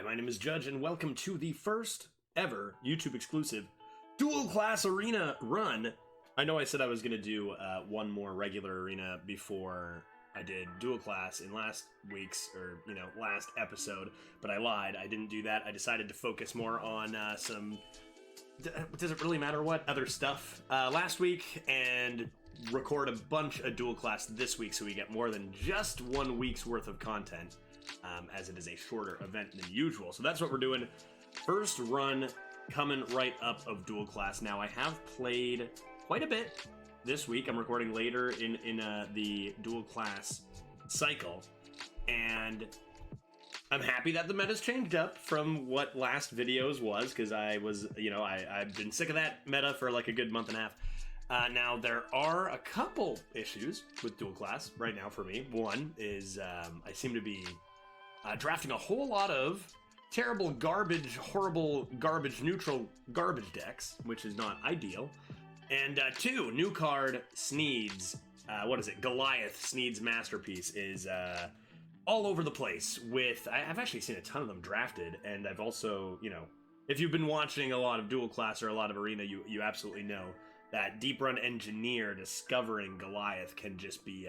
my name is Judge, and welcome to the first ever YouTube exclusive dual class arena run. I know I said I was going to do one more regular arena before I did dual class in last week's, last episode, but I lied. I didn't do that. I decided to focus more on some, does it really matter what, other stuff last week, and record a bunch of dual class this week so we get more than just 1 week's worth of content. As it is a shorter event than usual. So that's what we're doing. First run coming right up of dual class. Now I have played quite a bit this week. I'm recording later in the dual class cycle, and I'm happy that the meta's changed up from what last videos was, because I was, I've been sick of that meta for like a good month and a half. Now, there are a couple issues with dual class right now for me. One is I seem to be drafting a whole lot of terrible, garbage, horrible, garbage, neutral garbage decks, which is not ideal. And two, new card, Sneed's, Goliath, Sneed's Masterpiece is all over the place with, I've actually seen a ton of them drafted, and I've also, if you've been watching a lot of dual class or a lot of arena, you absolutely know that Deeprun Engineer discovering Goliath can just be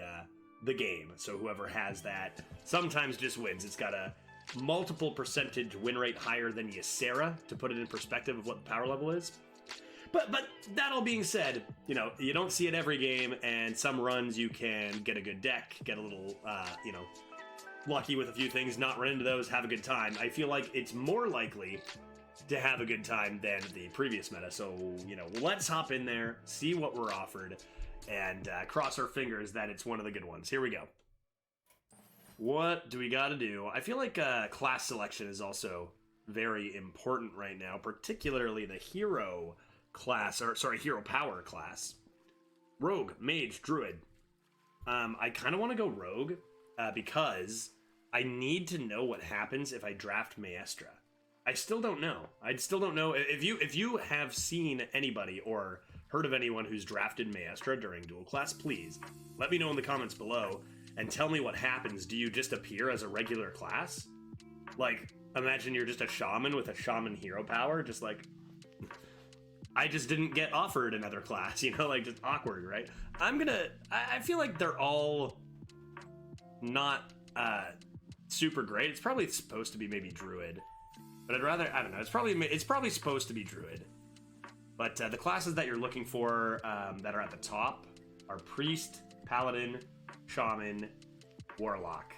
the game. So whoever has that sometimes just wins. It's got a multiple percentage win rate higher than Ysera, to put it in perspective of what the power level is. But that all being said, you don't see it every game, and some runs you can get a good deck, get a little, lucky with a few things, not run into those, have a good time. I feel like it's more likely to have a good time than the previous meta. So, let's hop in there, see what we're offered, and cross our fingers that it's one of the good ones. Here we go. What do we got to do? I feel like class selection is also very important right now, particularly the hero class, hero power class. Rogue, Mage, Druid. I kind of want to go Rogue because I need to know what happens if I draft Maestra. I still don't know. I still don't know. If you have seen anybody or heard of anyone who's drafted Maestra during dual class, please let me know in the comments below and tell me what happens. Do you just appear as a regular class? Like, imagine you're just a shaman with a shaman hero power, just like, I just didn't get offered another class, like just awkward, right? I feel like they're all not super great. It's probably supposed to be maybe Druid. But I don't know, it's probably supposed to be Druid. But the classes that you're looking for that are at the top are Priest, Paladin, Shaman, Warlock.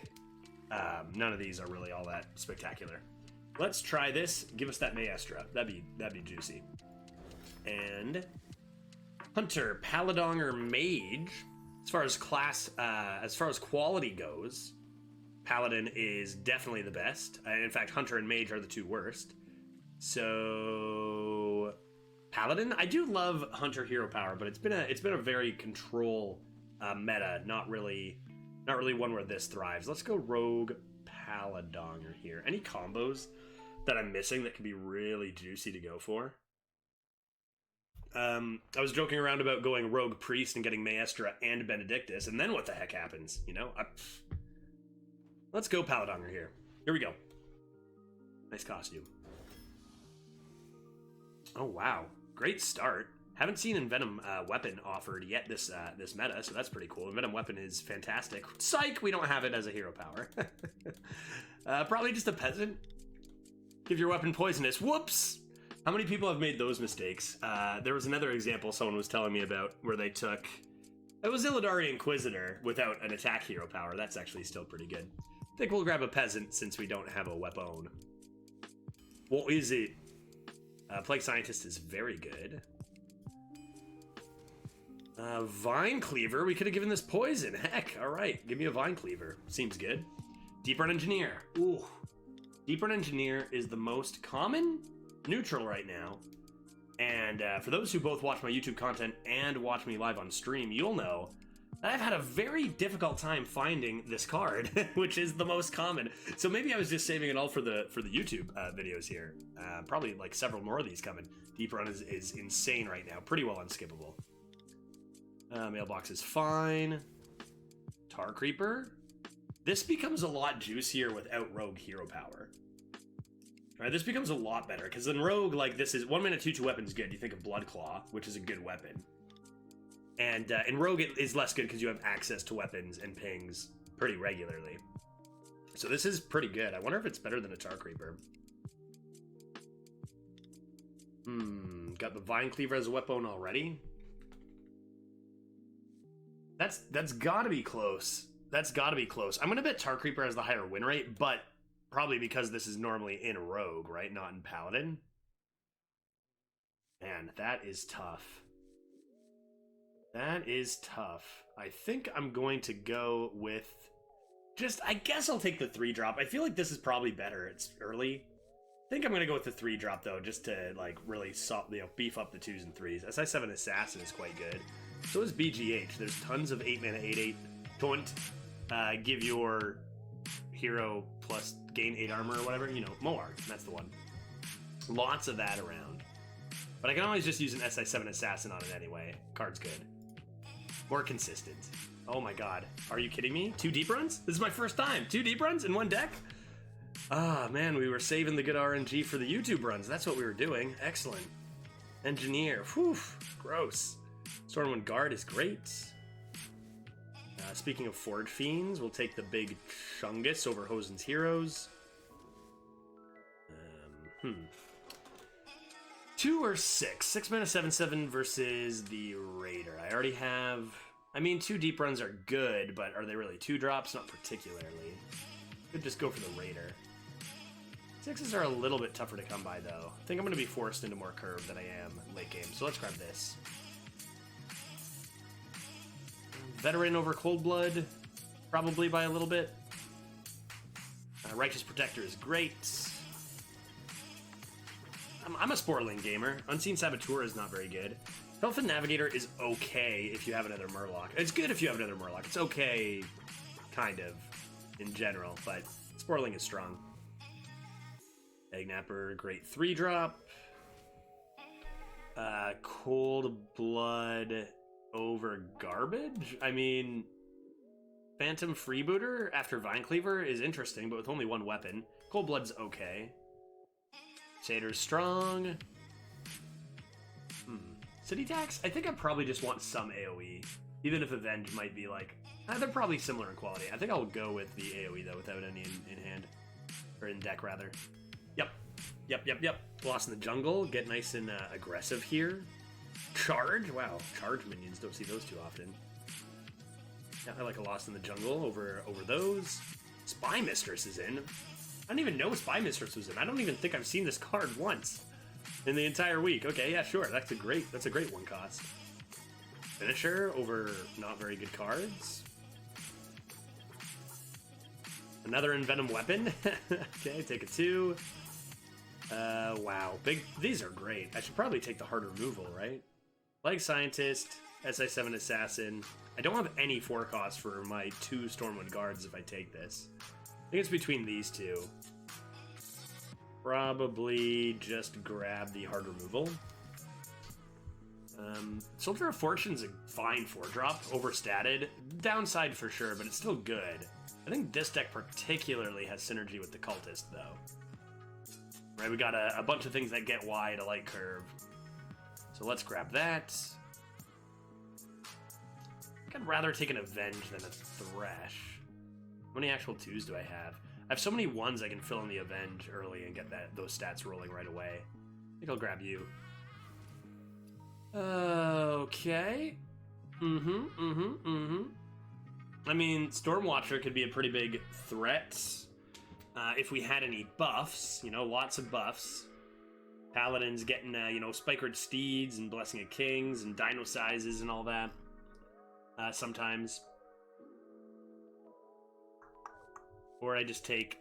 None of these are really all that spectacular. Let's try this. Give us that Maestra. That'd be juicy. And Hunter, Paladin, or Mage. As far as quality goes, Paladin is definitely the best. In fact, Hunter and Mage are the two worst. So Paladin, I do love Hunter hero power, but it's been a very control meta, not really one where this thrives. Let's go Rogue Paladin here. Any combos that I'm missing that could be really juicy to go for? I was joking around about going Rogue Priest and getting Maestra and Benedictus, and then what the heck happens? Let's go Paladin here. Here we go. Nice costume. Oh wow, great start. Haven't seen Envenom weapon offered yet this meta, so that's pretty cool. Envenom weapon is fantastic. Psych, we don't have it as a hero power. Probably just a peasant. Give your weapon poisonous. Whoops! How many people have made those mistakes? There was another example someone was telling me about where they took... It was Illidari Inquisitor without an attack hero power. That's actually still pretty good. I think we'll grab a peasant since we don't have a weapon. What is it? Plague Scientist is very good. Vine Cleaver. We could have given this poison. Heck, all right. Give me a Vine Cleaver. Seems good. Deeprun Engineer. Ooh. Deeprun Engineer is the most common neutral right now. And for those who both watch my YouTube content and watch me live on stream, you'll know that I've had a very difficult time finding this card, which is the most common. So maybe I was just saving it all for the YouTube videos here. Probably like several more of these coming. Deeprun is insane right now. Pretty well unskippable. Mailbox is fine. Tar Creeper. This becomes a lot juicier without Rogue hero power. All right, this becomes a lot better, because in Rogue, like, this is 1 mana, 2/2 weapon's good. You think of Bloodclaw, which is a good weapon. And in Rogue, it is less good because you have access to weapons and pings pretty regularly. So this is pretty good. I wonder if it's better than a Tar Creeper. Got the Vine Cleaver as a weapon already. That's gotta be close. That's gotta be close. I'm gonna bet Tar Creeper has the higher win rate, but probably because this is normally in Rogue, right? Not in Paladin. Man, that is tough. That is tough. I think I'm going to go with I guess I'll take the 3-drop. I feel like this is probably better. It's early. I think I'm going to go with the 3-drop, though, just to, like, really beef up the 2s and 3s. SI7 Assassin is quite good. So is BGH. There's tons of 8-mana 8/8. Don't give your hero plus gain 8 armor or whatever. You know, more. That's the one. Lots of that around. But I can always just use an SI7 Assassin on it anyway. Card's good. More consistent. Oh my god. Are you kidding me? 2 deep runs? This is my first time. 2 deep runs in one deck? Ah, man, we were saving the good RNG for the YouTube runs. That's what we were doing. Excellent. Engineer. Whew. Gross. Stormwind Guard is great. Speaking of Forge Fiends, we'll take the big Chungus over Hosen's Heroes. 2 or 6? 6 mana 7/7 versus the Raider. I already have... I mean, 2 deep runs are good, but are they really 2-drops? Not particularly. Could just go for the Raider. 6s are a little bit tougher to come by, though. I think I'm going to be forced into more curve than I am late game, so let's grab this. Veteran over Coldblood, probably by a little bit. Righteous Protector is great. I'm a Sportling gamer. Unseen Saboteur is not very good. Elfin Navigator is okay if you have another Murloc. It's good if you have another Murloc. It's okay, kind of, in general, but Sportling is strong. Eggnapper, great 3-drop. Cold Blood over Garbage? I mean, Phantom Freebooter after Vine Cleaver is interesting, but with only 1 weapon. Cold Blood's okay. Satyr's strong. City Tax? I think I probably just want some AoE. Even if Avenge might be like... they're probably similar in quality. I think I'll go with the AoE, though, without any in hand. Or in deck, rather. Yep. Lost in the Jungle. Get nice and aggressive here. Charge? Wow. Charge minions. Don't see those too often. Yeah, I like a Lost in the Jungle over those. Spy Mistress is in. I didn't even know Spy Mistress was in. I don't even think I've seen this card once in the entire week. Okay, yeah, sure. That's a great 1 cost. Finisher over not very good cards. Another Envenom Weapon. Okay, take a 2. Wow. These are great. I should probably take the hard removal, right? Plague Scientist, SI7 Assassin. I don't have any 4 costs for my 2 Stormwind Guards if I take this. I think it's between these 2. Probably just grab the hard removal. Soldier of Fortune's a fine 4-drop, overstatted. Downside for sure, but it's still good. I think this deck particularly has synergy with the Cultist, though. Right, we got a bunch of things that get wide, a light curve. So let's grab that. I'd rather take an Avenge than a Thresh. How many actual 2s do I have? I have so many 1s I can fill in the Avenge early and get those stats rolling right away. I think I'll grab you. Okay. I mean, Stormwatcher could be a pretty big threat. If we had any buffs, you know, lots of buffs. Paladin's getting, you know, Spikered Steeds and Blessing of Kings and Dino Sizes and all that. Sometimes. Or I just take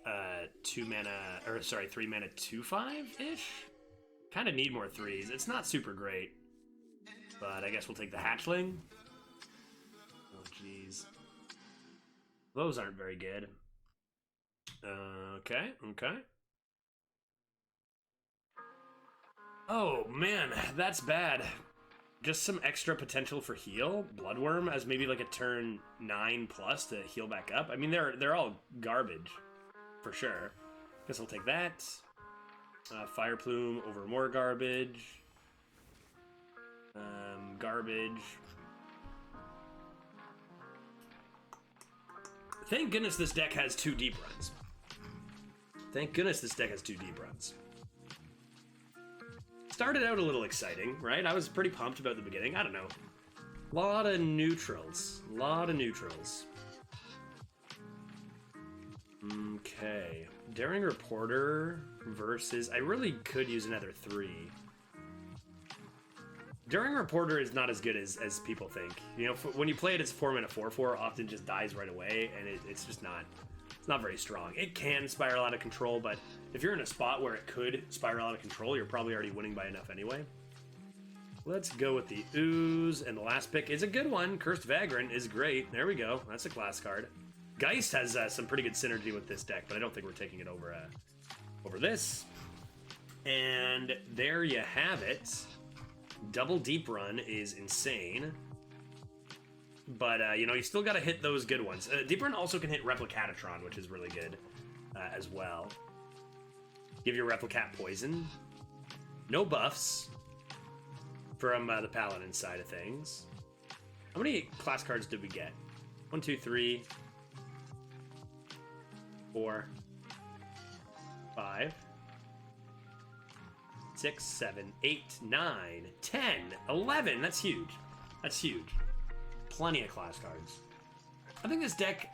3 mana 2/5-ish? Kind of need more 3s. It's not super great. But I guess we'll take the Hatchling. Oh, jeez. Those aren't very good. Okay. Oh, man, that's bad. Just some extra potential for heal. Bloodworm as maybe like a turn 9+ to heal back up. I mean, they're all garbage, for sure. Guess I'll take that. Fire Plume over more garbage. Garbage. Thank goodness this deck has 2 deep runs. Thank goodness this deck has 2 deep runs. Started out a little exciting, right? I was pretty pumped about the beginning. I don't know. A lot of neutrals. A lot of neutrals. Okay. Daring Reporter versus... I really could use another 3. Daring Reporter is not as good as people think. You know, when you play it, it's a 4-mana 4/4, often just dies right away, and it's just not... It's not very strong. It can spiral out of control, but if you're in a spot where it could spiral out of control, you're probably already winning by enough anyway. Let's go with the Ooze, and the last pick is a good one. Cursed Vagrant is great. There we go. That's a class card. Geist has some pretty good synergy with this deck, but I don't think we're taking it over this. And there you have it. Double Deeprun is insane. But, you know, you still got to hit those good ones. Deeprun also can hit Replicatatron, which is really good as well. Give your Replicat poison. No buffs from the Paladin side of things. How many class cards did we get? 1, 2, 3, 4, 5, 6, 7, 8, 9, 10, 11. That's huge. That's huge. Plenty of class cards. I think this deck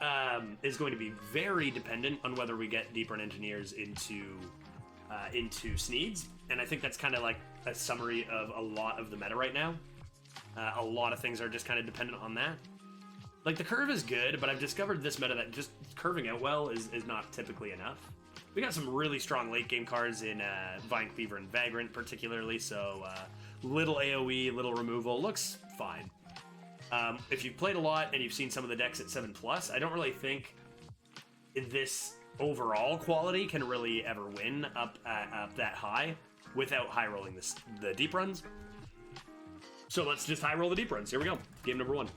is going to be very dependent on whether we get Deeprun Engineers into Sneeds, and I think that's kind of like a summary of a lot of the meta right now. A lot of things are just kind of dependent on that. Like, the curve is good, but I've discovered this meta that just curving out well is not typically enough. We got some really strong late game cards in Vine Cleaver and Vagrant particularly, so little AoE, little removal, looks fine. If you've played a lot and you've seen some of the decks at 7+, I don't really think this overall quality can really ever win up that high without high rolling the deep runs. So let's just high roll the deep runs. Here we go. Game number 1.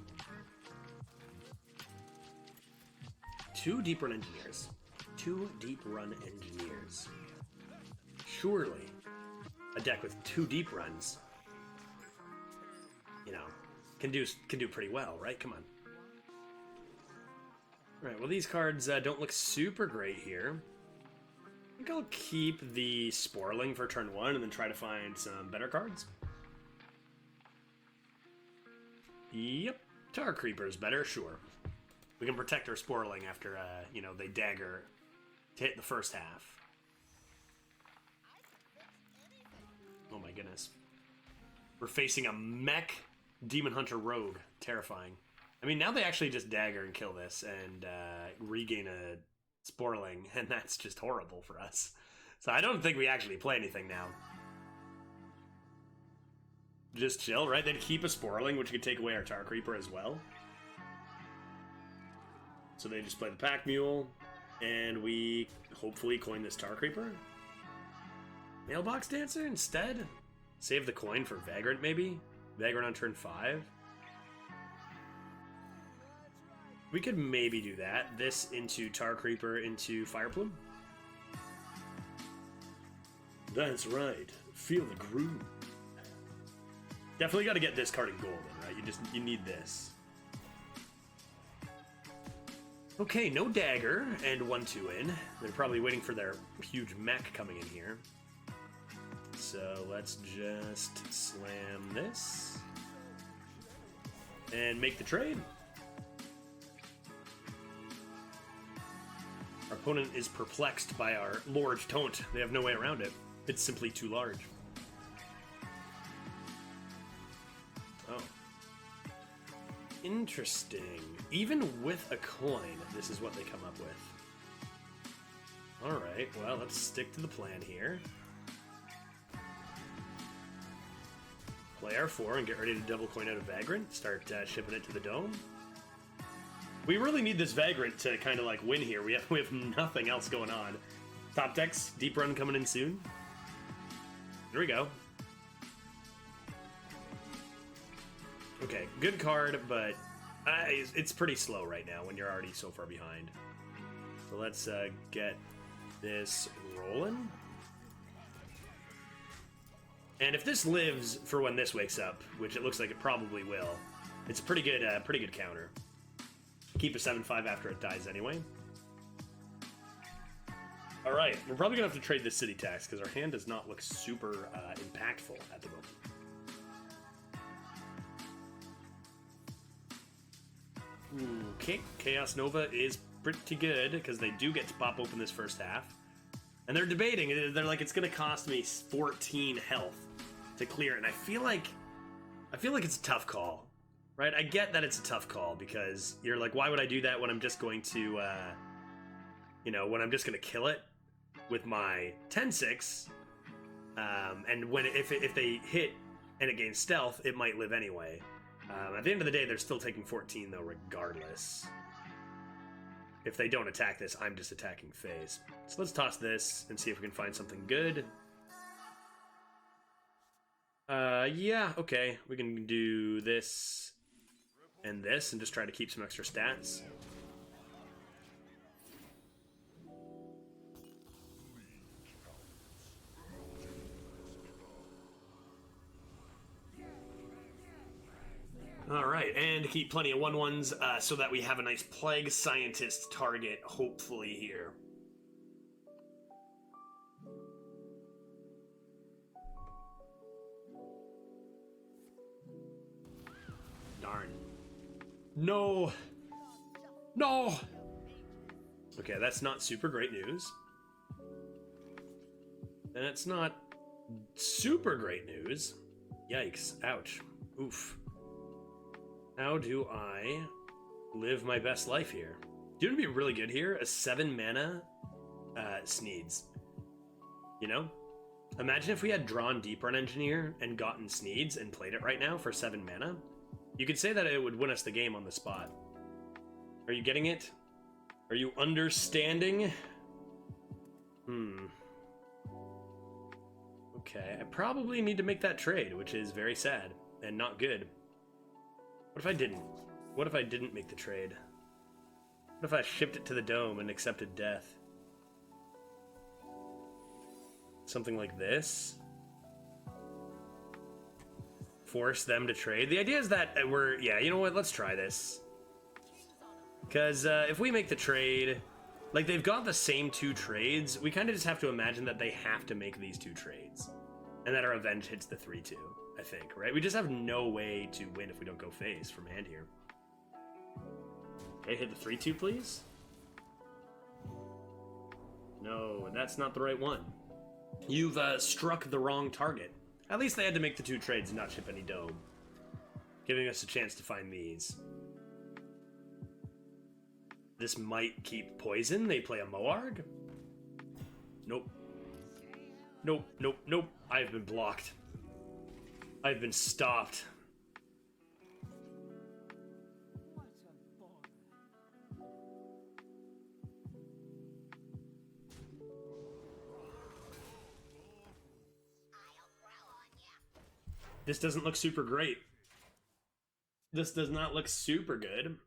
2 deep run engineers. 2 deep run engineers. Surely a deck with 2 deep runs, you know, can do pretty well, right? Come on. All right, well, these cards don't look super great here. I think I'll keep the Sporling for turn 1 and then try to find some better cards. Yep, Tar Creeper's better, sure. We can protect our Sporling after, you know, they dagger to hit the first half. Oh my goodness. We're facing a mech Demon Hunter Rogue. Terrifying. I mean, now they actually just dagger and kill this and regain a Sporling, and that's just horrible for us. So I don't think we actually play anything now. Just chill, right? They'd keep a Sporling, which could take away our Tar Creeper as well. So they just play the Pack Mule, and we hopefully coin this Tar Creeper. Mailbox Dancer instead? Save the coin for Vagrant, maybe? Vagrant on turn 5? We could maybe do that. This into Tar Creeper into Fire Plume. That's right. Feel the groove. Definitely got to get this card in golden, right? You need this. Okay, no dagger and 1/2 in. They're probably waiting for their huge mech coming in here. So let's just slam this and make the trade. Our opponent is perplexed by our large taunt. They have no way around it. It's simply too large. Oh. Interesting. Even with a coin, this is what they come up with. Alright, well, let's stick to the plan here. Play our 4 and get ready to double coin out of Vagrant. Start shipping it to the dome. We really need this Vagrant to kind of like win here. We have nothing else going on. Top decks, Deeprun coming in soon. Here we go. Okay, good card, but it's pretty slow right now when you're already so far behind. So let's get this rolling. And if this lives for when this wakes up, which it looks like it probably will, it's a pretty good counter. Keep a 7/5 after it dies anyway. All right, we're probably gonna have to trade this city tax because our hand does not look super impactful at the moment. Okay, Chaos Nova is pretty good because they do get to pop open this first half. And they're debating. They're like, it's going to cost me 14 health to clear it. And I feel like it's a tough call, right? I get that it's a tough call because you're like, why would I do that when I'm just going to, when I'm just going to kill it with my 10-6? And if they hit and it gains stealth, it might live anyway. At the end of the day, they're still taking 14, though, regardless. If they don't attack this, I'm just attacking phase. So let's toss this and see if we can find something good. Yeah, okay. We can do this and just try to keep some extra stats. Alright, and keep plenty of 1/1s so that we have a nice Plague Scientist target, hopefully, here. Darn. No! No! Okay, that's not super great news. And it's not super great news. Yikes. Ouch. Oof. How do I live my best life here? Do you know what would be really good here? A 7 mana Sneeds. You know? Imagine if we had drawn Deeprun Engineer and gotten Sneeds and played it right now for 7 mana. You could say that it would win us the game on the spot. Are you getting it? Are you understanding? Okay, I probably need to make that trade, which is very sad and not good. What if I didn't? What if I didn't make the trade? What if I shipped it to the dome and accepted death? Something like this? Force them to trade? The idea is that yeah, you know what? Let's try this. Because if we make the trade, like they've got the same 2 trades, we kind of just have to imagine that they have to make these 2 trades. And that our Avenge hits the 3/2. I think, right? We just have no way to win if we don't go phase from hand here. Okay, hit the 3/2, please. No, that's not the right one. You've struck the wrong target. At least they had to make the 2 trades and not ship any dome, giving us a chance to find these. This might keep poison. They play a Moarg. Nope. Nope, nope, nope. I've been blocked. I've been stopped. This doesn't look super great. This does not look super good.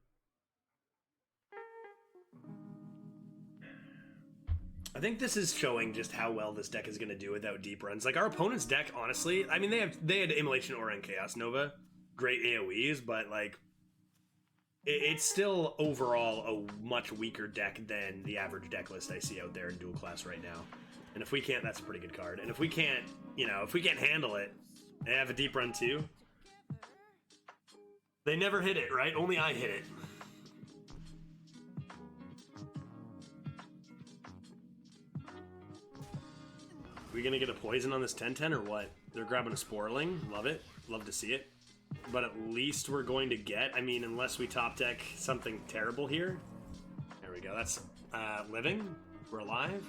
I think this is showing just how well this deck is going to do without deep runs. Like, our opponent's deck, honestly, I mean, they had Immolation Aura and Chaos Nova, great AoEs, but, like, it's still overall a much weaker deck than the average deck list I see out there in dual class right now. And if we can't, that's a pretty good card. And if we can't, you know, if we can't handle it, they have a deep run too. They never hit it, right? Only I hit it. We gonna get a poison on this 10/10 or what? They're grabbing a Sporling. Love it. Love to see it. But at least we're going to get, I mean, unless we top deck something terrible here. There we go. That's living. We're alive.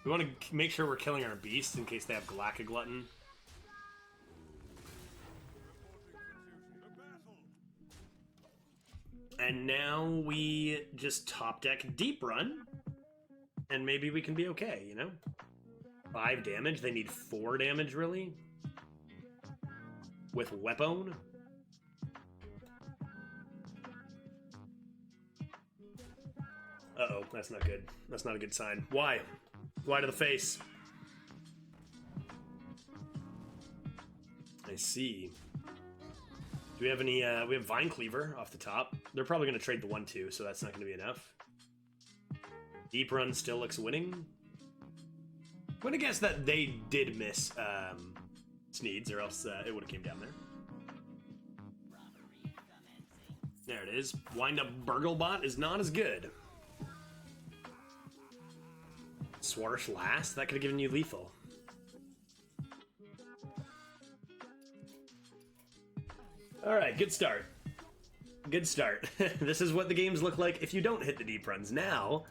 We want to make sure we're killing our beast in case they have Galactic-Glutton. And now we just top deck Deeprun. And maybe we can be okay, you know? 5 damage. They need 4 damage, really? With Weapon? Uh-oh, that's not good. That's not a good sign. Why? Why to the face? I see. Do we have any, we have Vine Cleaver off the top. They're probably going to trade the 1-2, so that's not going to be enough. Deeprun still looks winning. I'm going to guess that they did miss Sneeds, or else it would have came down there. There it is. Wind Up Burglebot is not as good. Swarsh last? That could have given you lethal. Alright, good start. Good start. This is what the games look like if you don't hit the deep runs. Now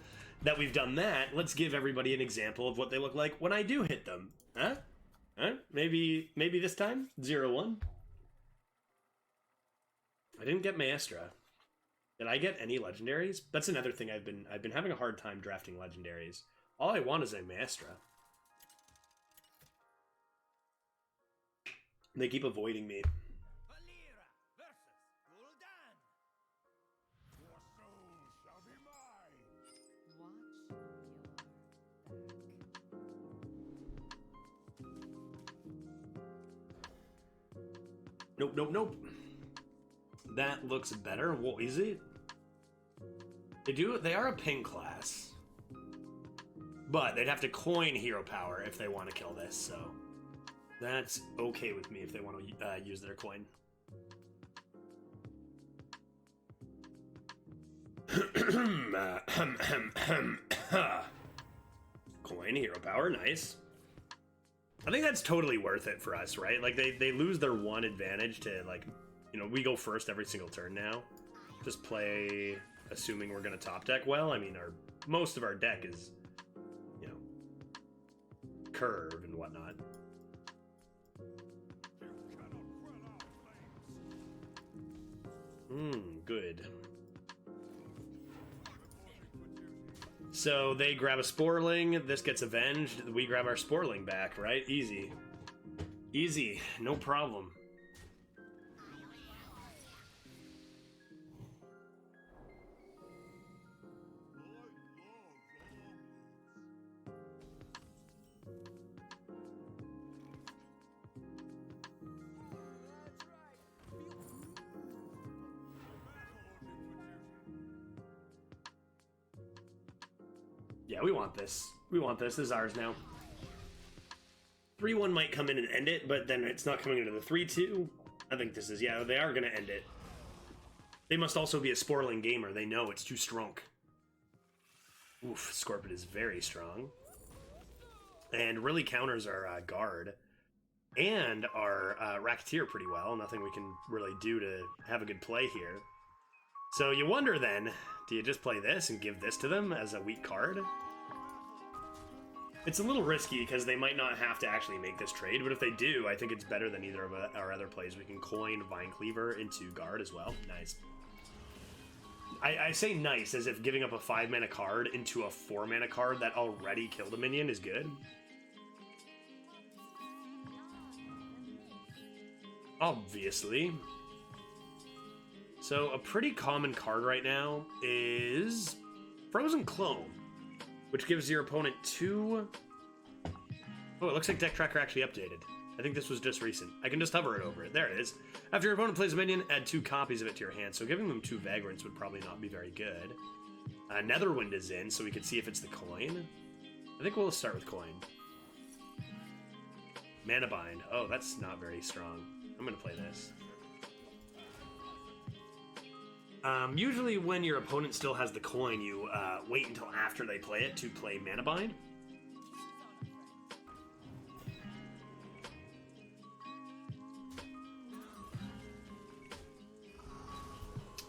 that we've done that, let's give everybody an example of what they look like when I do hit them. Huh? Huh? Maybe this time? 0-1? I didn't get Maestra. Did I get any legendaries? That's another thing I've been having a hard time drafting legendaries. All I want is a Maestra. They keep avoiding me. Nope, nope, nope. That looks better. What is it? They are a ping class. But they'd have to coin hero power if they want to kill this, so that's okay with me if they want to use their coin. Coin hero power, nice. I think that's totally worth it for us, right? Like, they lose their one advantage to, like, you know, we go first every single turn now. Just play, assuming we're going to top deck well. I mean, most of our deck is, you know, curve and whatnot. Good. So they grab a Sporling, this gets avenged, we grab our Sporling back, right? Easy. Easy, no problem. Yeah, we want this. We want this. This is ours now. 3-1 might come in and end it, but then it's not coming into the 3-2. I think this is, yeah, they are going to end it. They must also be a Sporling gamer. They know it's too strong. Oof, Scorpion is very strong. And really counters our guard. And our Racketeer pretty well. Nothing we can really do to have a good play here. So you wonder then, do you just play this and give this to them as a weak card? It's a little risky because they might not have to actually make this trade, but if they do, I think it's better than either of our other plays. We can coin Vine Cleaver into guard as well. Nice. I say nice as if giving up a 5-mana card into a 4-mana card that already killed a minion is good. Obviously. So a pretty common card right now is Frozen Clone, which gives your opponent 2... Oh, it looks like Deck Tracker actually updated. I think this was just recent. I can just hover it over it. There it is. After your opponent plays a minion, add 2 copies of it to your hand. So giving them 2 Vagrants would probably not be very good. Netherwind is in, so we could see if it's the coin. I think we'll start with coin. Mana Bind. Oh, that's not very strong. I'm going to play this. Usually when your opponent still has the coin, you wait until after they play it to play Mana Bind.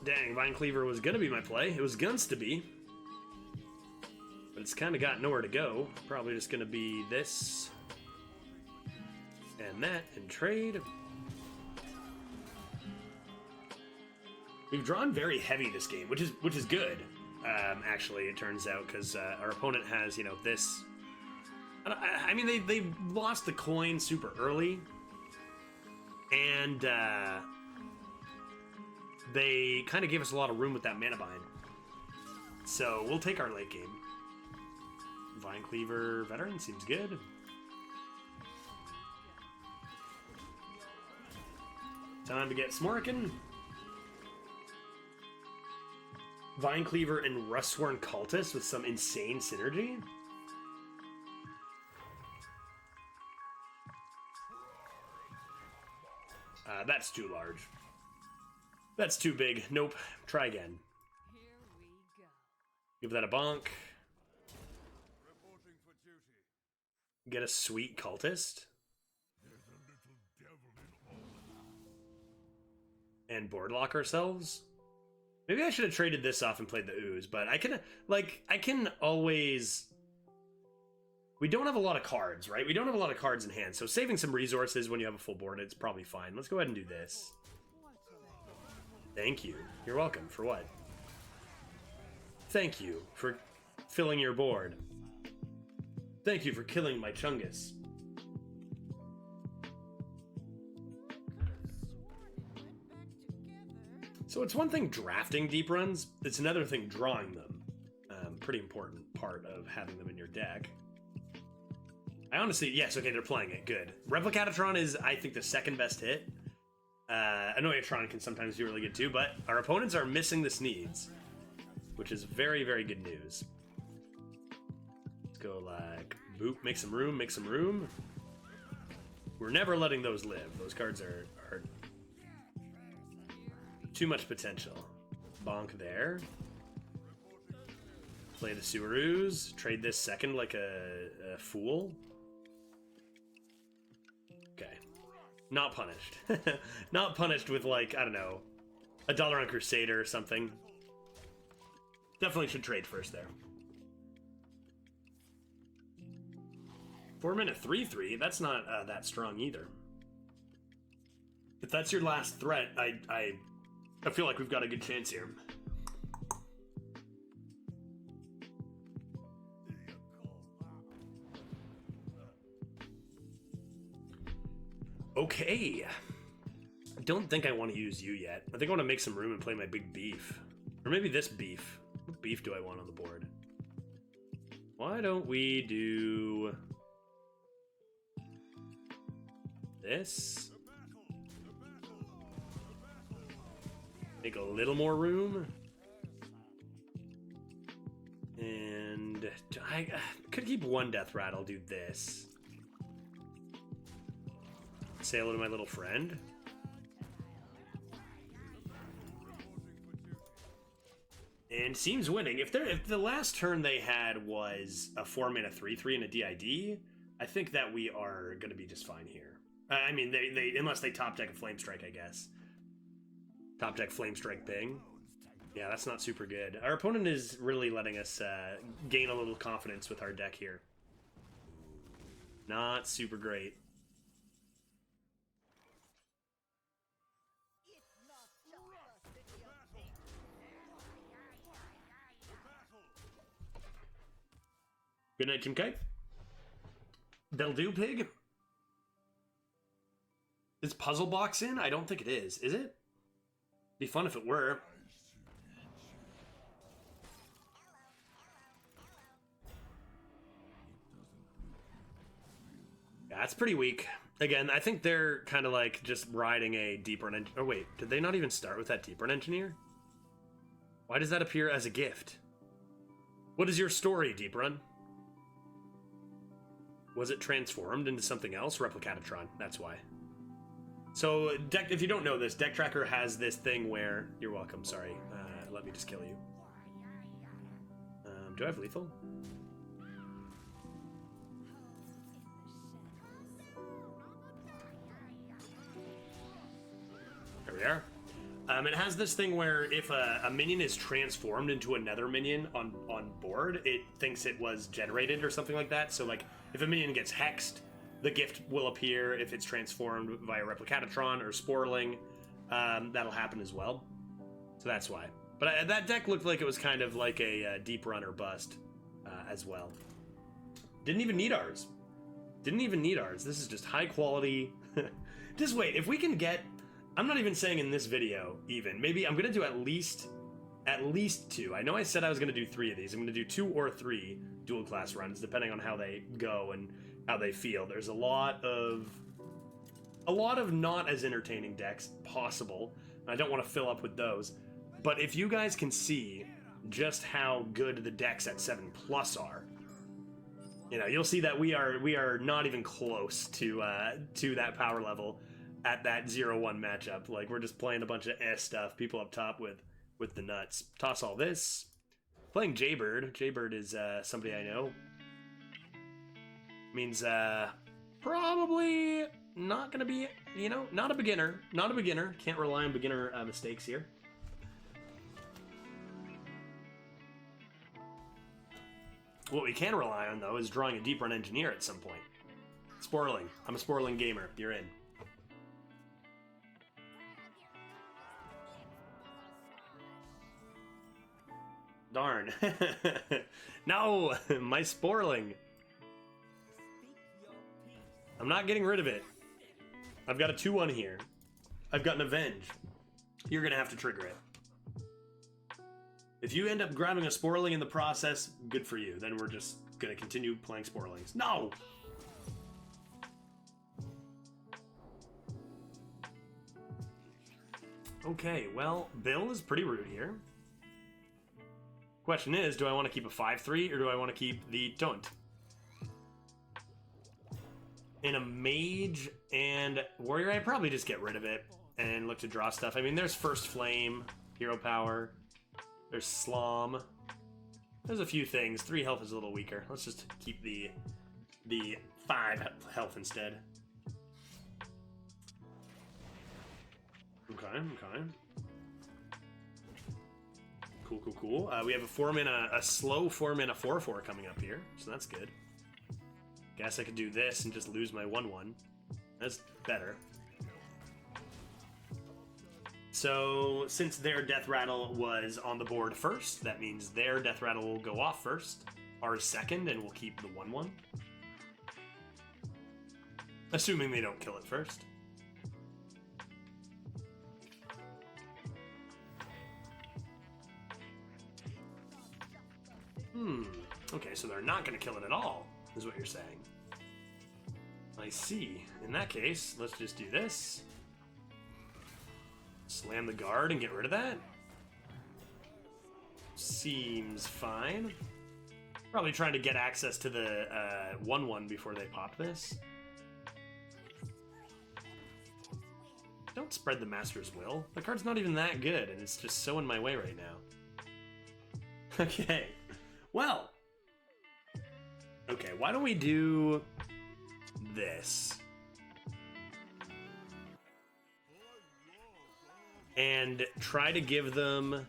Dang, Vine Cleaver was gonna be my play. It was guns to be. But it's kind of got nowhere to go. Probably just gonna be this. And that, and trade. We've drawn very heavy this game, which is good. Actually, it turns out, because our opponent has, you know, this. I mean, they lost the coin super early, and they kind of gave us a lot of room with that Mana Bind. So we'll take our late game. Vine Cleaver Veteran seems good. Time to get smorking. Vine Cleaver and Rustsworn Cultist with some insane synergy. That's too large. That's too big. Nope. Try again. Here we go. Give that a bonk. Get a sweet cultist. And board lock ourselves. Maybe I should have traded this off and played the ooze, but I can always... We don't have a lot of cards, right? We don't have a lot of cards in hand, so saving some resources when you have a full board, it's probably fine. Let's go ahead and do this. Thank you. You're welcome. For what? Thank you for filling your board. Thank you for killing my Chungus. So it's one thing drafting deep runs, it's another thing drawing them. Pretty important part of having them in your deck. I honestly, yes, okay, they're playing it, good. Replicatatron is, I think, the second best hit. Annoyatron can sometimes be really good too, but our opponents are missing the Sneeds, which is very, very good news. Let's go like, boop, make some room, make some room. We're never letting those live. Those cards are too much potential. Bonk there. Play the Seweroos. Trade this second like a fool. Okay. Not punished. Not punished with, like, I don't know, $1 on Crusader or something. Definitely should trade first there. 4-minute 3/3. That's not that strong either. If that's your last threat, I feel like we've got a good chance here. Okay. I don't think I want to use you yet. I think I want to make some room and play my big beef. Or maybe this beef. What beef do I want on the board? Why don't we do this? Make a little more room. And I could keep one death rattle, do this. Say hello to my little friend. And seems winning. If the last turn they had was a 4-mana 3/3 and a DID, I think that we are going to be just fine here. I mean, they unless they top deck a Flame Strike, I guess. Top deck Flame Strike Ping. Yeah, that's not super good. Our opponent is really letting us gain a little confidence with our deck here. Not super great. Good night, Tim K. They'll do, Pig? Is Puzzle Box in? I don't think it is. Is it? Be fun if it were. Yeah, it's pretty weak. Again, I think they're kind of like just riding a Deeprun. Oh wait, did they not even start with that Deeprun Engineer? Why does that appear as a gift? What is your story, Deeprun? Was it transformed into something else? Replicatatron, that's why. So, if you don't know this, Deck Tracker has this thing where... You're welcome, sorry. Let me just kill you. Do I have lethal? There we are. It has this thing where if a minion is transformed into another minion on board, it thinks it was generated or something like that. So, like, if a minion gets hexed, the gift will appear if it's transformed via Replicatatron or Sporling. That'll happen as well. So that's why. But that deck looked like it was kind of like a deep run or bust as well. Didn't even need ours. Didn't even need ours. This is just high quality. Just wait, if we can get... I'm not even saying in this video, even. Maybe I'm going to do at least 2. I know I said I was going to do 3 of these. I'm going to do 2 or 3 dual class runs, depending on how they go and how they feel. There's a lot of a lot of not as entertaining decks possible. I don't want to fill up with those. But if you guys can see just how good the decks at 7+ are, you know, you'll see that we are not even close to that power level at that 0-1 matchup. Like, we're just playing a bunch of stuff. People up top with the nuts. Toss all this. Playing Jaybird. Jaybird is somebody I know. Means probably not gonna be, you know, not a beginner. Not a beginner. Can't rely on beginner mistakes here. What we can rely on, though, is drawing a Deeprun Engineer at some point. Sporling. I'm a Sporling gamer. You're in. Darn. No! My Sporling. I'm not getting rid of it. I've got a 2-1 here. I've got an Avenge. You're gonna have to trigger it. If you end up grabbing a Sporling in the process, good for you. Then we're just gonna continue playing Sporlings. No! Okay, well, Bill is pretty rude here. Question is, do I want to keep a 5-3 or do I want to keep the Taunt? In a Mage and Warrior, I'd probably just get rid of it and look to draw stuff. I mean, there's First Flame, Hero Power, there's Slom. There's a few things. 3 health is a little weaker. Let's just keep the 5 health instead. Okay, okay. Cool, cool, cool. We have a 4-mana, a slow 4-mana 4/4 coming up here, so that's good. Guess I could do this and just lose my 1/1. That's better. So, since their Death Rattle was on the board first, that means their Death Rattle will go off first, ours second, and we'll keep the 1/1. Assuming they don't kill it first. Okay, so they're not going to kill it at all, is what you're saying. I see. In that case, let's just do this. Slam the guard and get rid of that. Seems fine. Probably trying to get access to the 1/1 before they pop this. Don't spread the Master's Will. The card's not even that good, and it's just so in my way right now. Okay. Well. Okay, why don't we do this? And try to give them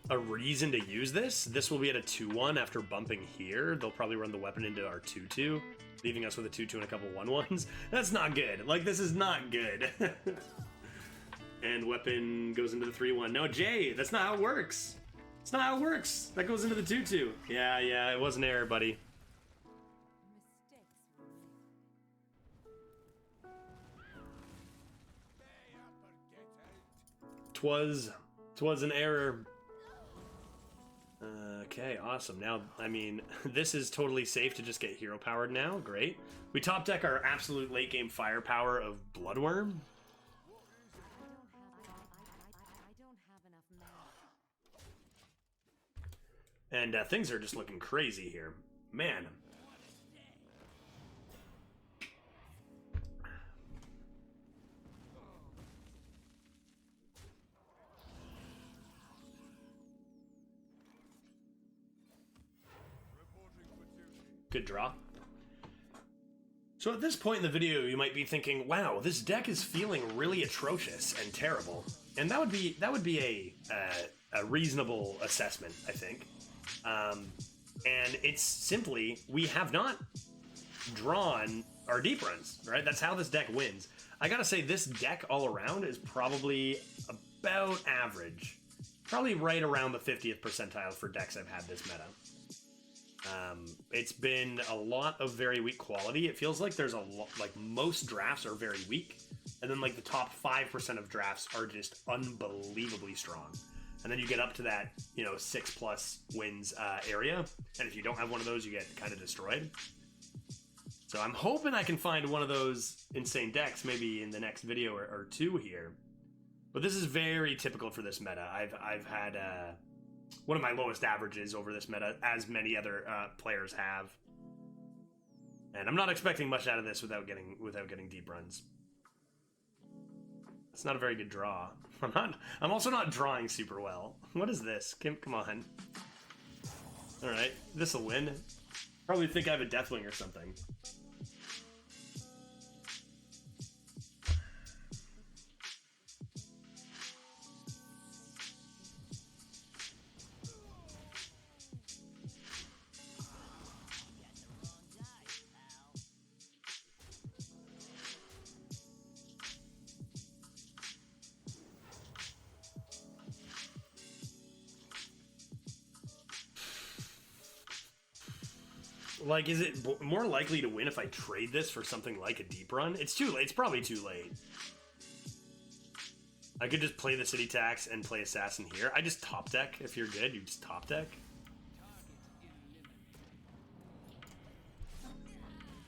a reason to use this. This will be at a 2/1 after bumping here. They'll probably run the weapon into our 2/2, leaving us with a 2/2 and a couple 1/1s. That's not good. Like, this is not good. And weapon goes into the 3/1. No, Jay, that's not how it works. It's not how it works. That goes into the 2/2. Yeah, it was an error, buddy. Twas an error. Okay, awesome. Now, I mean, this is totally safe to just get hero powered now. Great. We top deck our absolute late game firepower of Bloodworm. And things are just looking crazy here. Man. Good draw. So at this point in the video, you might be thinking, wow, this deck is feeling really atrocious and terrible. And that would be a reasonable assessment, I think. And it's simply, we have not drawn our deep runs, right? That's how this deck wins. I gotta say, this deck all around is probably about average. Probably right around the 50th percentile for decks I've had this meta. It's been a lot of very weak quality. It feels like there's a lot, like most drafts are very weak, and then like the top 5% of drafts are just unbelievably strong. And then you get up to that, 6+ wins area, and if you don't have one of those, you get kind of destroyed. So I'm hoping I can find one of those insane decks maybe in the next video or two here. But this is very typical for this meta. I've had one of my lowest averages over this meta, as many other players have. And I'm not expecting much out of this without getting deep runs. It's not a very good draw. I'm also not drawing super well. What is this? Come on. Alright, this'll win. Probably think I have a Deathwing or something. Like, is it more likely to win if I trade this for something like a Deeprun? It's too late. It's probably too late. I could just play the city tax and play assassin here. I just top deck. If you're good, you just top deck.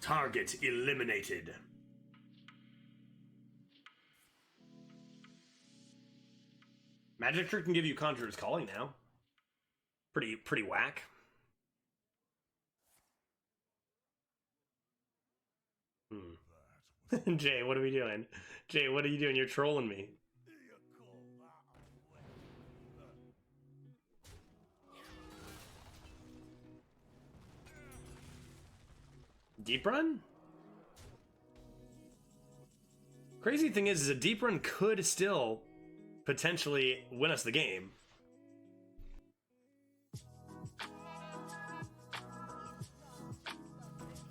Target eliminated. Magic Trick can give you Conjurer's Calling now. Pretty whack. Jay, what are we doing? Jay, what are you doing? You're trolling me. Deeprun? Crazy thing is a Deeprun could still potentially win us the game.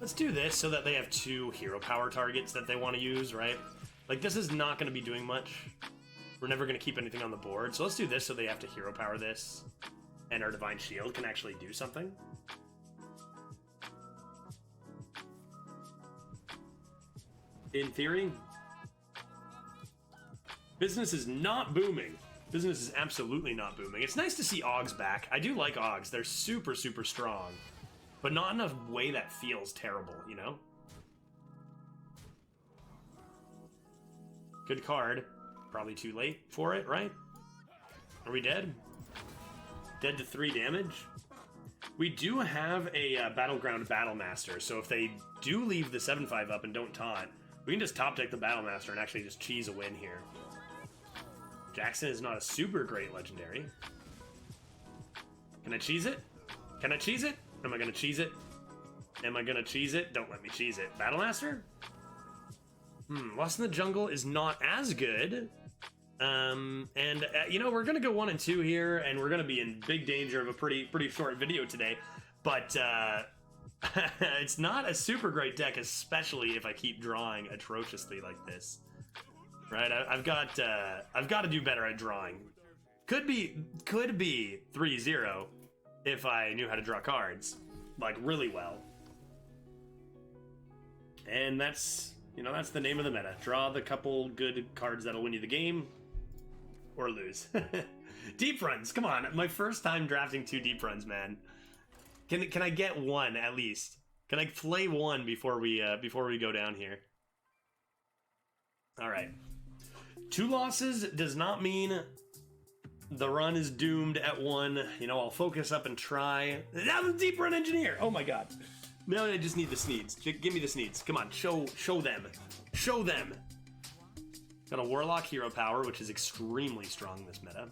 Let's do this so that they have 2 hero power targets that they want to use, right? Like, this is not going to be doing much. We're never going to keep anything on the board. So let's do this so they have to hero power this. And our Divine Shield can actually do something. In theory, business is not booming. Business is absolutely not booming. It's nice to see Augs back. I do like Augs. They're super, super strong. But not in a way that feels terrible, you know? Good card. Probably too late for it, right? Are we dead? Dead to 3 damage? We do have a Battleground Battlemaster, so if they do leave the 7/5 up and don't taunt, we can just top deck the Battlemaster and actually just cheese a win here. Jackson is not a super great legendary. Can I cheese it? Can I cheese it? Am I gonna cheese it? Am I gonna cheese it? Don't let me cheese it. Battlemaster? Lost in the Jungle is not as good. You know, we're gonna go 1 and 2 here, and we're gonna be in big danger of a pretty short video today. But it's not a super great deck, especially if I keep drawing atrociously like this. Right? I've got to do better at drawing. Could be 3-0 if I knew how to draw cards, like, really well. And that's, you know, that's the name of the meta. Draw the couple good cards that'll win you the game, or lose. Deep runs, come on. My first time drafting 2 deep runs, man. Can I get 1 at least? Can I play 1 before we go down here? All right. 2 losses does not mean the run is doomed at 1. You know, I'll focus up and try. I'm a deep run engineer. Oh my god. Now I just need the Sneeds. Give me the Sneeds. Come on, show them. Show them. Got a Warlock hero power, which is extremely strong in this meta.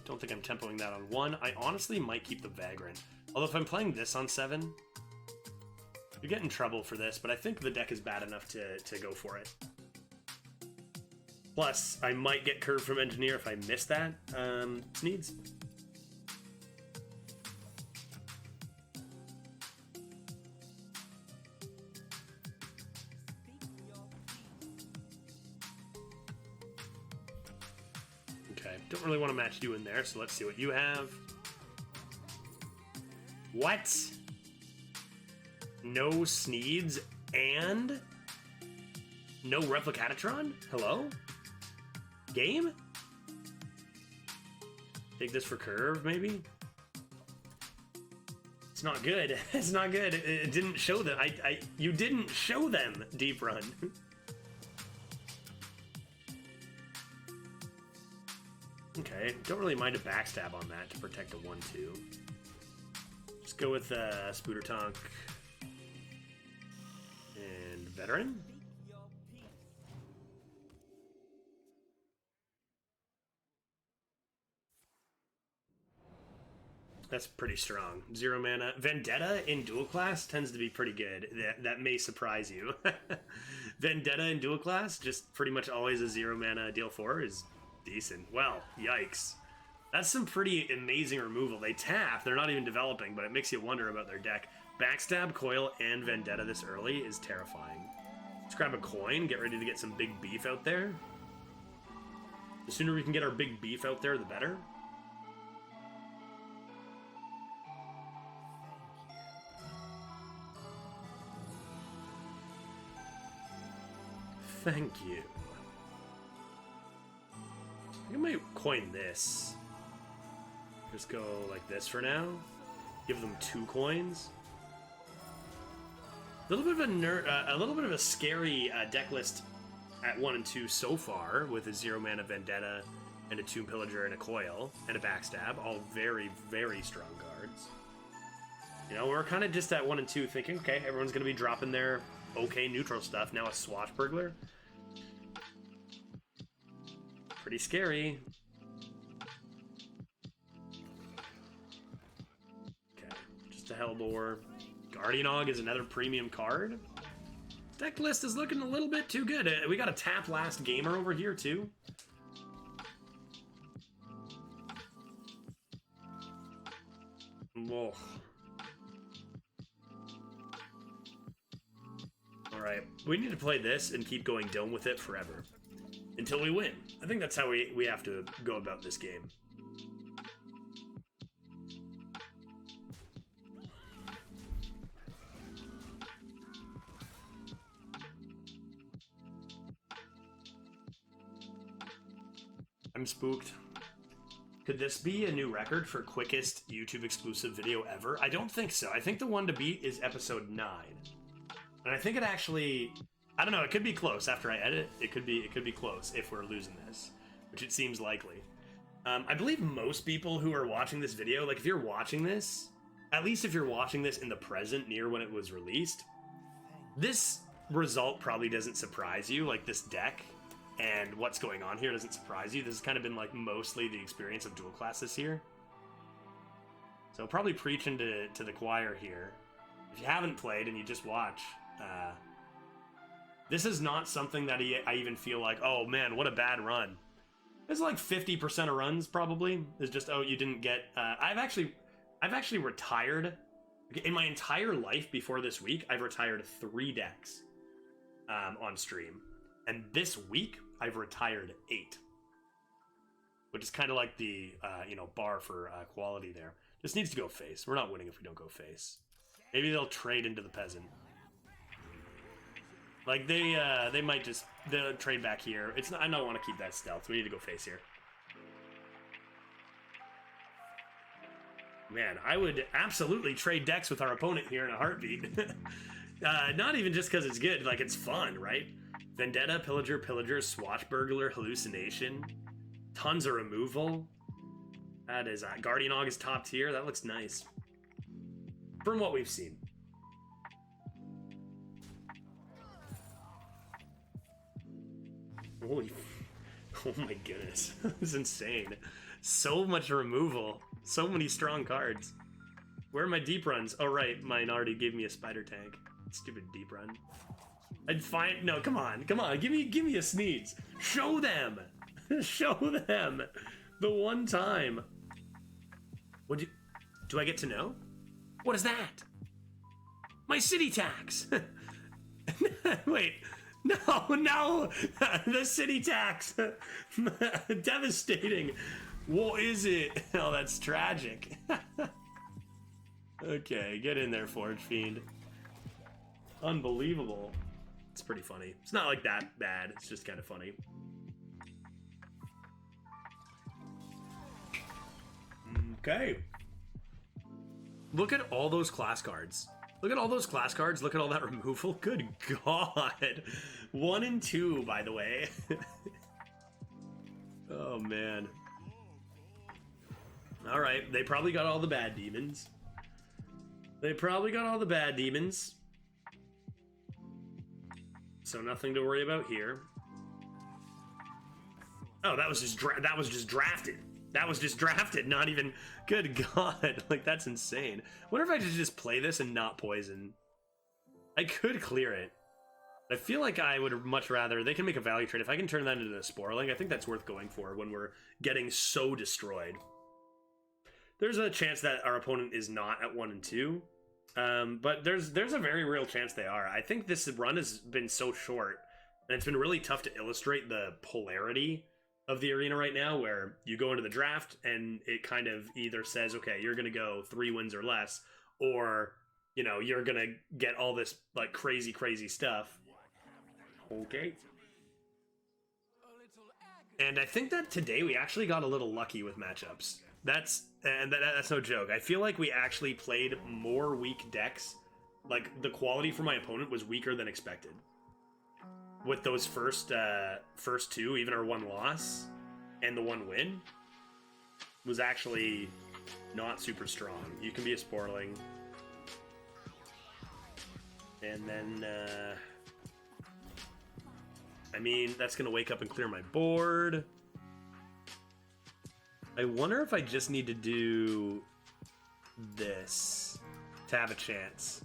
Don't think I'm tempoing that on 1. I honestly might keep the Vagrant. Although if I'm playing this on 7, you get in trouble for this, but I think the deck is bad enough to go for it. Plus, I might get curved from Engineer if I miss that. Sneeds. Okay, don't really want to match you in there, so let's see what you have. What? No Sneeds and no Replicatatron? Hello? Game? Take this for curve, maybe? It's not good. It's not good. It didn't show them. You didn't show them Deeprun. Okay, don't really mind a backstab on that to protect a 1-2. Let's go with Spooter Tonk and Veteran. That's pretty strong. 0 mana. Vendetta in dual class tends to be pretty good. That may surprise you. Vendetta in dual class, just pretty much always a 0 mana deal 4 is decent. Well, yikes. That's some pretty amazing removal. They tap, they're not even developing, but it makes you wonder about their deck. Backstab, Coil, and Vendetta this early is terrifying. Let's grab a coin, get ready to get some big beef out there. The sooner we can get our big beef out there, the better. Thank you. I might coin this. Just go like this for now. Give them 2 coins. A little bit of a scary deck list at 1 and 2 so far, with a 0 mana Vendetta and a Tomb Pillager and a Coil and a Backstab, all very, very strong cards. You know, we're kind of just at 1 and 2 thinking, okay, everyone's going to be dropping their okay neutral stuff. Now a Swashbuckler. Pretty scary. Okay, just a Hellbore. Guardian Og is another premium card. Deck list is looking a little bit too good. We got a tap last gamer over here too. Whoa. Alright, we need to play this and keep going dome with it forever. Until we win. I think that's how we have to go about this game. I'm spooked. Could this be a new record for quickest YouTube exclusive video ever? I don't think so. I think the one to beat is episode 9. And I think it actually, I don't know, it could be close after I edit. It could be close if we're losing this, which it seems likely. I believe most people who are watching this video, like if you're watching this, at least if you're watching this in the present near when it was released, this result probably doesn't surprise you, like this deck and what's going on here doesn't surprise you. This has kind of been like mostly the experience of dual class this year. So probably preaching to the choir here. If you haven't played and you just watch, this is not something that I even feel like, oh man, what a bad run. It's like 50% of runs probably is just, oh, you didn't get. I've actually retired in my entire life before this week. I've retired 3 decks on stream, and this week I've retired 8, which is kind of like the bar for quality there. Just needs to go face. We're not winning if we don't go face. Maybe they'll trade into the peasant. Like they might just they'll trade back here. It's not. I don't want to keep that stealth. We need to go face here. Man, I would absolutely trade decks with our opponent here in a heartbeat. Not even just because it's good. Like it's fun, right? Vendetta, Pillager, Swashbuckler, Hallucination, tons of removal. That is Guardian Og is top tier. That looks nice from what we've seen. Holy, oh my goodness, this is insane. So much removal, so many strong cards. Where are my deep runs? Oh right, mine already gave me a spider tank. Stupid deep run. I'd find, no, come on, give me a Sneeds. Show them, show them, the one time. Do I get to know? What is that? My city tax. Wait. No, the city tax. Devastating. What is it? Oh, that's tragic. Okay, get in there, Forge Fiend. Unbelievable. It's pretty funny. It's not like that bad. It's just kind of funny. Okay. Look at all those class cards. Look at all those class cards. Look at all that removal. Good God. 1 and 2, by the way. Oh, man. All right. They probably got all the bad demons. They probably got all the bad demons. So nothing to worry about here. Oh, that was just drafted. That was just drafted, not even... Good God, like, that's insane. Wonder if I should just play this and not poison. I could clear it. I feel like I would much rather... They can make a value trade. If I can turn that into a Sporling, I think that's worth going for when we're getting so destroyed. There's a chance that our opponent is not at 1 and 2. But there's a very real chance they are. I think this run has been so short, and it's been really tough to illustrate the polarity of the arena right now, where you go into the draft and it kind of either says, okay, you're gonna go 3 wins or less, or, you know, you're gonna get all this like crazy stuff. Okay. And I think that today we actually got a little lucky with matchups. That's no joke. I feel like we actually played more weak decks. Like, the quality for my opponent was weaker than expected. With those first 2, even our 1 loss and the 1 win was actually not super strong. You can be a Sporling. And then, I mean, that's going to wake up and clear my board. I wonder if I just need to do this to have a chance.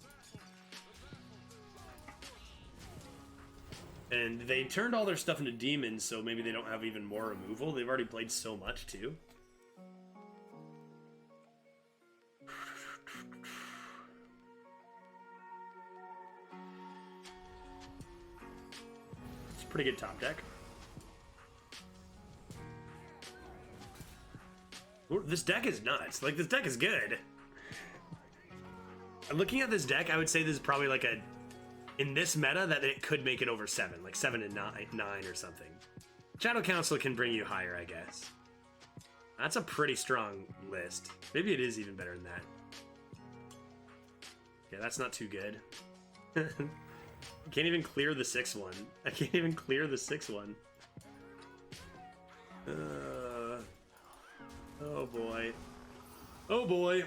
And they turned all their stuff into demons, so maybe they don't have even more removal. They've already played so much, too. It's a pretty good top deck. Ooh, this deck is nuts. Like, this deck is good. Looking at this deck, I would say this is probably like a... In this meta, that it could make it over 7. Like 7 and 9 or something. Shadow Council can bring you higher, I guess. That's a pretty strong list. Maybe it is even better than that. Yeah, that's not too good. Can't even clear the 6th one. I can't even clear the 6th one. Oh boy. Oh boy.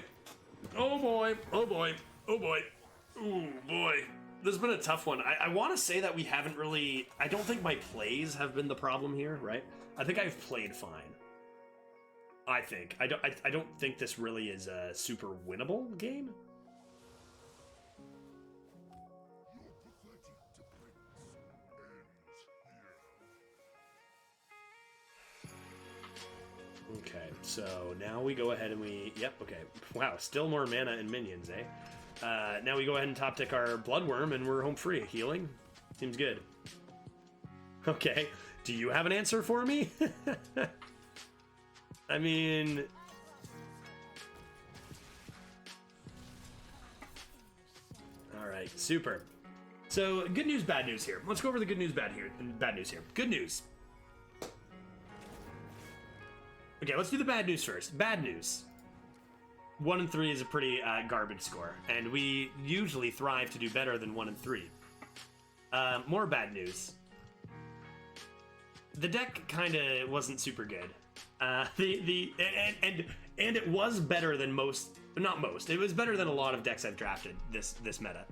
Oh boy. Oh boy. Oh boy. Ooh boy. This has been a tough one. I want to say that we haven't really... I don't think my plays have been the problem here, right? I think I've played fine. I think. I don't think this really is a super winnable game. Okay, so now we go ahead and we... Yep, okay. Wow, still more mana and minions, eh? Now we go ahead and top tick our Bloodworm and we're home free. Healing? Seems good. Okay, do you have an answer for me? I mean... Alright, super. So, good news, bad news here. Let's go over the good news, bad news here. Good news. Okay, let's do the bad news first. Bad news. 1 and 3 is a pretty garbage score, and we usually thrive to do better than 1 and 3. More bad news. The deck kind of wasn't super good. And it was better than most, not most. It was better than a lot of decks I've drafted this meta,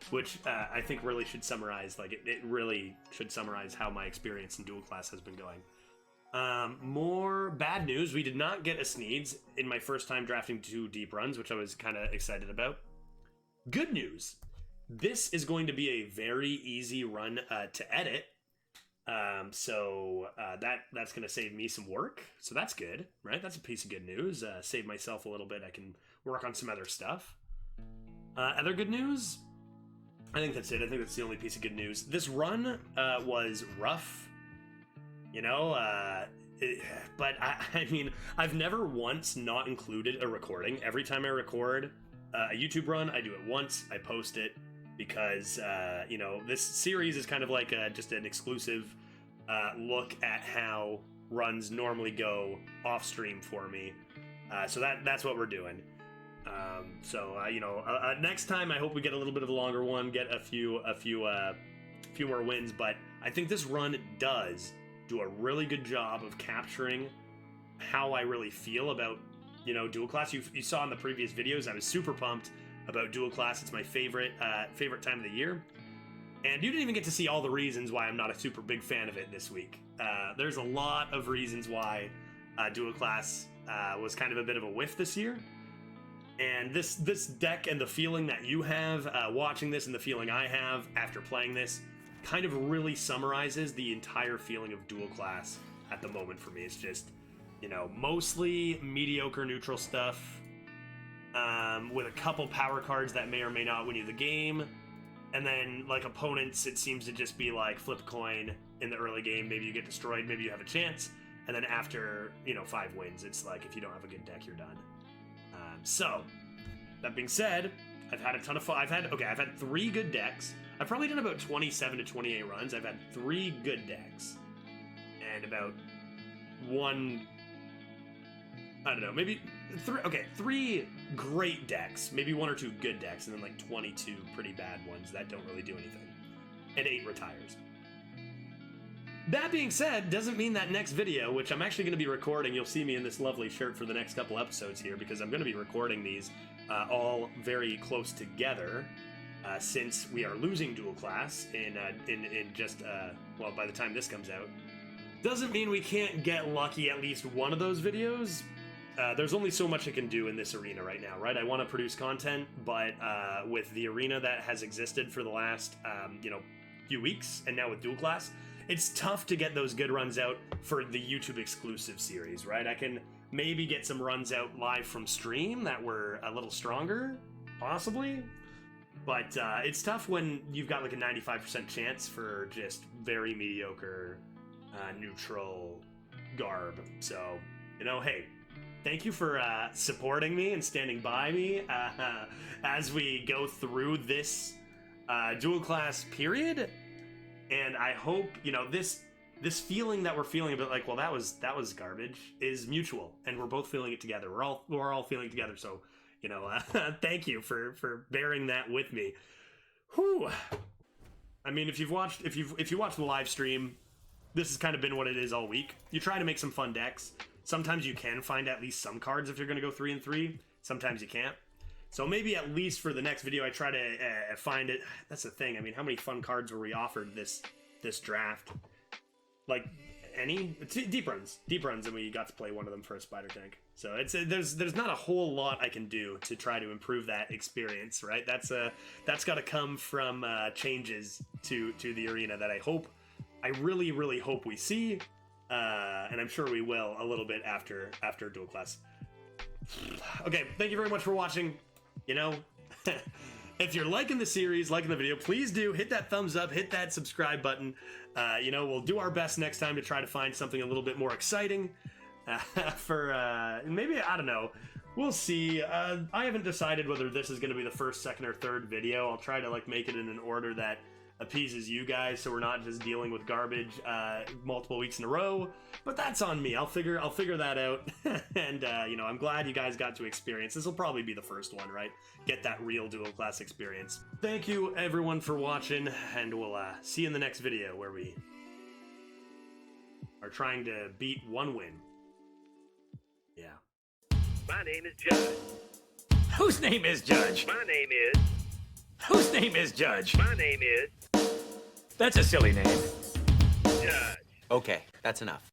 which I think really should summarize. Like it really should summarize how my experience in dual class has been going. More bad news. We did not get a Sneeds in my first time drafting 2 deep runs, which I was kind of excited about. Good news. This is going to be a very easy run to edit. So that's going to save me some work. So that's good, right? That's a piece of good news. Save myself a little bit. I can work on some other stuff. Other good news? I think that's it. I think that's the only piece of good news. This run was rough. You know, but I mean, I've never once not included a recording. Every time I record a YouTube run, I do it once, I post it, because, you know, this series is kind of like just an exclusive look at how runs normally go off stream for me. So that's what we're doing. Next time I hope we get a little bit of a longer one, get a few more wins. But I think this run does do a really good job of capturing how I really feel about dual class. You saw in the previous videos I was super pumped about dual class. It's my favorite time of the year, and you didn't even get to see all the reasons why I'm not a super big fan of it this week. There's a lot of reasons why dual class was kind of a bit of a whiff this year. And this deck and the feeling that you have watching this and the feeling I have after playing this kind of really summarizes the entire feeling of dual class at the moment for me. It's just, mostly mediocre neutral stuff with a couple power cards that may or may not win you the game. And then, like, opponents, it seems to just be like flip a coin in the early game. Maybe you get destroyed, maybe you have a chance. And then after, 5 wins, it's like if you don't have a good deck, you're done. So, that being said, I've had a ton of fun. I've had 3 good decks. I've probably done about 27 to 28 runs. I've had 3 good decks. And about 1, I don't know, maybe 3 great decks. Maybe 1 or 2 good decks, and then like 22 pretty bad ones that don't really do anything. And 8 retires. That being said, doesn't mean that next video, which I'm actually going to be recording, you'll see me in this lovely shirt for the next couple episodes here, because I'm going to be recording these all very close together, since we are losing dual class in just, by the time this comes out. Doesn't mean we can't get lucky at least one of those videos. There's only so much I can do in this arena right now, right? I want to produce content, but with the arena that has existed for the last, few weeks, and now with dual class, it's tough to get those good runs out for the YouTube exclusive series, right? I can maybe get some runs out live from stream that were a little stronger, possibly. But it's tough when you've got like a 95% chance for just very mediocre, neutral garb. So, hey, thank you for supporting me and standing by me as we go through this dual class period. And I hope, this feeling that we're feeling about like, well, that was garbage is mutual, and we're both feeling it together. We're all feeling it together. So, thank you for bearing that with me. Whew. I mean, if you watched the live stream, this has kind of been what it is all week. You try to make some fun decks. Sometimes you can find at least some cards if you're going to go 3 and 3. Sometimes you can't. So maybe at least for the next video, I try to find it. That's the thing. I mean, how many fun cards were we offered this draft? Like any deep runs, and we got to play one of them for a spider tank. So there's not a whole lot I can do to try to improve that experience, right? That's got to come from changes to the arena that I really really hope we see, and I'm sure we will a little bit after dual class. Okay, thank you very much for watching. If you're liking the series, liking the video, please do hit that thumbs up, hit that subscribe button. We'll do our best next time to try to find something a little bit more exciting for maybe, I don't know. We'll see. I haven't decided whether this is going to be the first, second, or third video. I'll try to make it in an order that appeases you guys, so we're not just dealing with garbage multiple weeks in a row. But that's on me. I'll figure that out. And I'm glad you guys got to experience. This will probably be the first one, right? Get that real dual class experience. Thank you everyone for watching, and we'll see you in the next video where we are trying to beat 1 win. Yeah. My name is Judge. Whose name is Judge? My name is. Whose name is Judge? My name is. That's a silly name. Judge. Okay, that's enough.